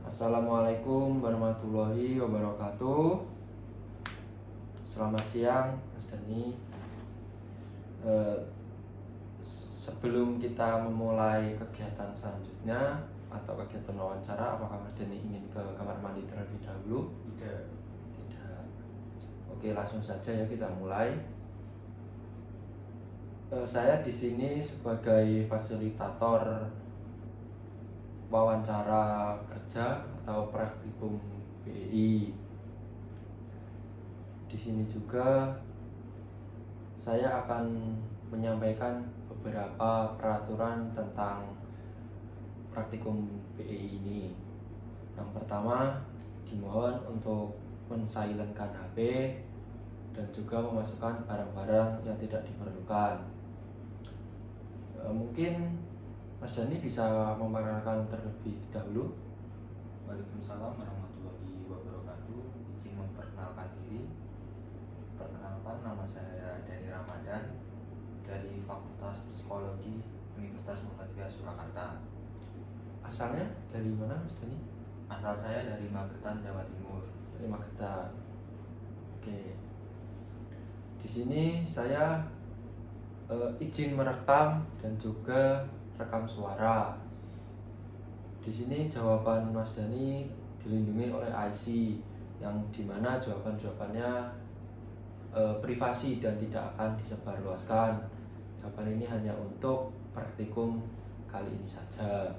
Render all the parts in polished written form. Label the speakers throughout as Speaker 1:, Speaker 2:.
Speaker 1: Assalamualaikum warahmatullahi wabarakatuh. Selamat siang, Mas Dani. Eh, Sebelum kita memulai kegiatan selanjutnya atau kegiatan wawancara, apakah Mas Dani ingin ke kamar mandi terlebih dahulu?
Speaker 2: Tidak.
Speaker 1: Tidak. Oke, langsung saja ya kita mulai. Saya di sini sebagai fasilitator wawancara kerja atau praktikum BEI. Di sini juga saya akan menyampaikan beberapa peraturan tentang praktikum BEI ini. Yang pertama, dimohon untuk mensilentkan HP dan juga memasukkan barang-barang yang tidak diperlukan. Mungkin Mas Dani bisa memperkenalkan terlebih dahulu.
Speaker 2: Waalaikumsalam warahmatullahi wabarakatuh. Izin memperkenalkan diri. Perkenalkan, nama saya Dani Ramadan dari Fakultas Psikologi Universitas Muhammadiyah Surakarta.
Speaker 1: Asalnya dari mana, Mas Dani?
Speaker 2: Asal saya dari Magetan, Jawa Timur.
Speaker 1: Dari Magetan. Oke. Di sini saya izin merekam dan juga rekam suara. Di sini jawaban Mas Dani dilindungi oleh IC, yang dimana jawabannya privasi dan tidak akan disebarluaskan. Jawaban ini hanya untuk praktikum kali ini saja.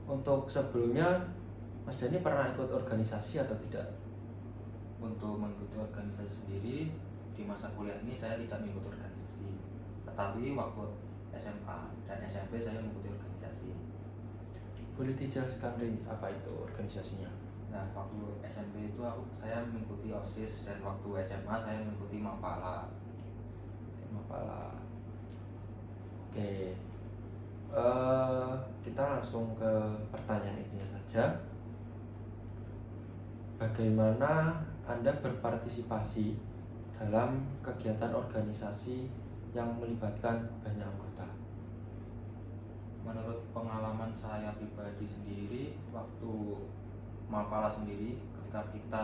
Speaker 1: Untuk sebelumnya, Mas Dani pernah ikut organisasi atau tidak?
Speaker 2: Untuk mengikuti organisasi sendiri, di masa kuliah ini saya tidak mengikuti organisasi. Tetapi waktu SMA dan SMP saya mengikuti organisasi.
Speaker 1: Boleh dijelaskan apa itu organisasinya?
Speaker 2: Nah, waktu SMP itu saya mengikuti OSIS, dan waktu SMA saya mengikuti Mapala.
Speaker 1: Mapala. Oke. Kita langsung ke pertanyaan intinya saja. Bagaimana Anda berpartisipasi dalam kegiatan organisasi yang melibatkan banyak anggota?
Speaker 2: Menurut pengalaman saya pribadi sendiri, waktu Mapala sendiri, ketika kita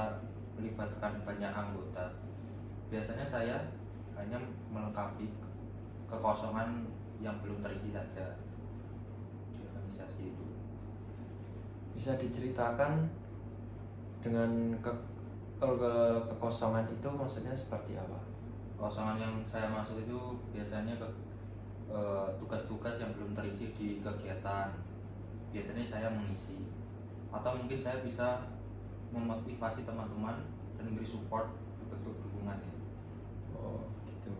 Speaker 2: melibatkan banyak anggota, biasanya saya hanya melengkapi kekosongan yang belum terisi saja di organisasi itu.
Speaker 1: Bisa diceritakan dengan kekosongan itu maksudnya seperti apa?
Speaker 2: Kekosongan yang saya maksud itu biasanya tugas-tugas yang belum terisi di kegiatan. Biasanya saya mengisi, atau mungkin saya bisa memotivasi teman-teman dan memberi support bentuk dukungan ya.
Speaker 1: Oh gitu.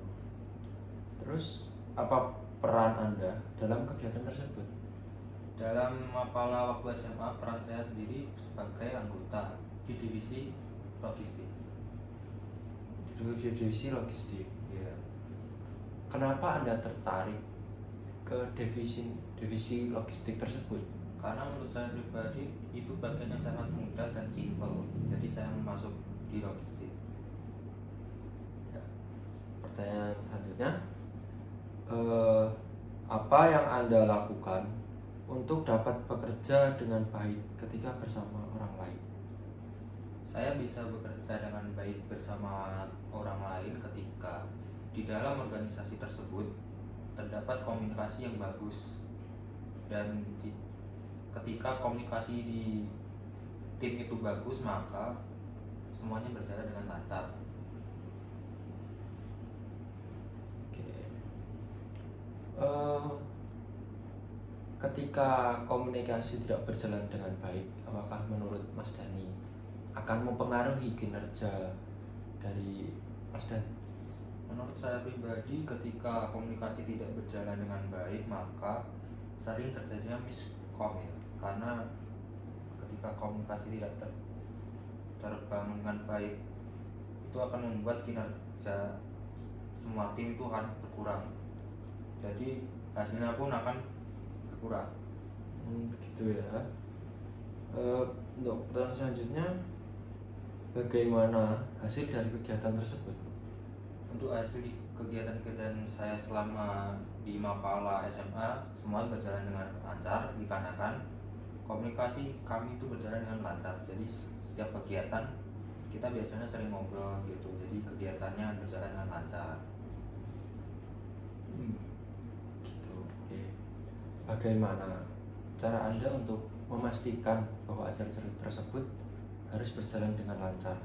Speaker 1: Terus apa peran Anda dalam kegiatan tersebut?
Speaker 2: Dalam Mapala waktu SMA, peran saya sendiri sebagai anggota di divisi logistik.
Speaker 1: Di divisi logistik.
Speaker 2: Ya.
Speaker 1: Kenapa Anda tertarik ke divisi logistik tersebut?
Speaker 2: Karena menurut saya pribadi itu bagian yang sangat mudah dan simpel. Jadi saya masuk di logistik.
Speaker 1: Ya. Pertanyaan selanjutnya, apa yang Anda lakukan untuk dapat bekerja dengan baik ketika bersama orang lain?
Speaker 2: Saya bisa bekerja dengan baik bersama orang lain ketika di dalam organisasi tersebut terdapat komunikasi yang bagus, dan ketika komunikasi di tim itu bagus, maka semuanya berjalan dengan lancar.
Speaker 1: Ketika komunikasi tidak berjalan dengan baik, apakah menurut Mas Dani akan mempengaruhi kinerja dari Mas Dani?
Speaker 2: Menurut saya pribadi, ketika komunikasi tidak berjalan dengan baik, maka sering terjadinya miskom ya. Karena ketika komunikasi tidak terbangun dengan baik, itu akan membuat kinerja semua tim itu akan berkurang. Jadi hasilnya pun akan berkurang.
Speaker 1: Begitu ya. Untuk pertanyaan selanjutnya, bagaimana hasil dari kegiatan tersebut?
Speaker 2: Untuk hasil kegiatan-kegiatan saya selama di Mapala SMA semua berjalan dengan lancar dikarenakan komunikasi kami itu berjalan dengan lancar. Jadi setiap kegiatan kita biasanya sering ngobrol gitu. Jadi kegiatannya berjalan dengan lancar.
Speaker 1: Gitu. Oke. Bagaimana cara Anda untuk memastikan bahwa acara tersebut harus berjalan dengan lancar?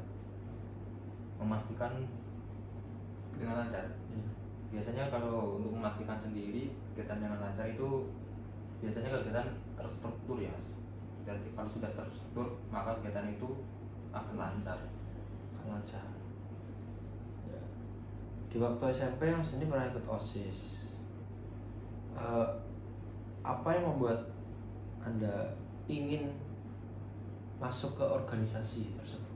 Speaker 2: Memastikan dengan lancar.
Speaker 1: Ya.
Speaker 2: Biasanya kalau untuk memastikan sendiri kegiatan dengan lancar itu biasanya kegiatan terstruktur ya mas. Jadi kalau sudah terstruktur maka kegiatan itu akan lancar.
Speaker 1: Akan lancar. Ya. Di waktu SMP Mas ini pernah ikut OSIS. Apa yang membuat Anda ingin masuk ke organisasi tersebut?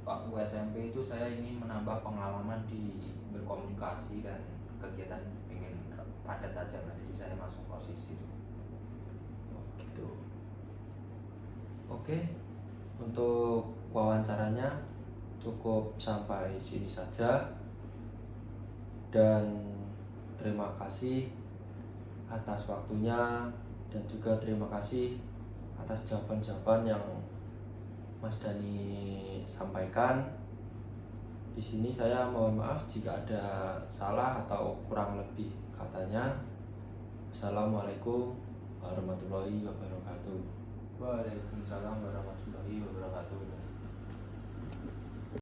Speaker 2: Waktu SMP itu saya ingin menambah pengalaman di berkomunikasi dan kegiatan ingin padat aja mas. Jadi saya masuk posisi itu.
Speaker 1: Oh, gitu. Oke, untuk wawancaranya cukup sampai sini saja, dan terima kasih atas waktunya, dan juga terima kasih atas jawaban-jawaban yang Mas Dani sampaikan. Di sini saya mohon maaf jika ada salah atau kurang lebih katanya. Assalamualaikum warahmatullahi wabarakatuh.
Speaker 2: Waalaikumsalam warahmatullahi wabarakatuh.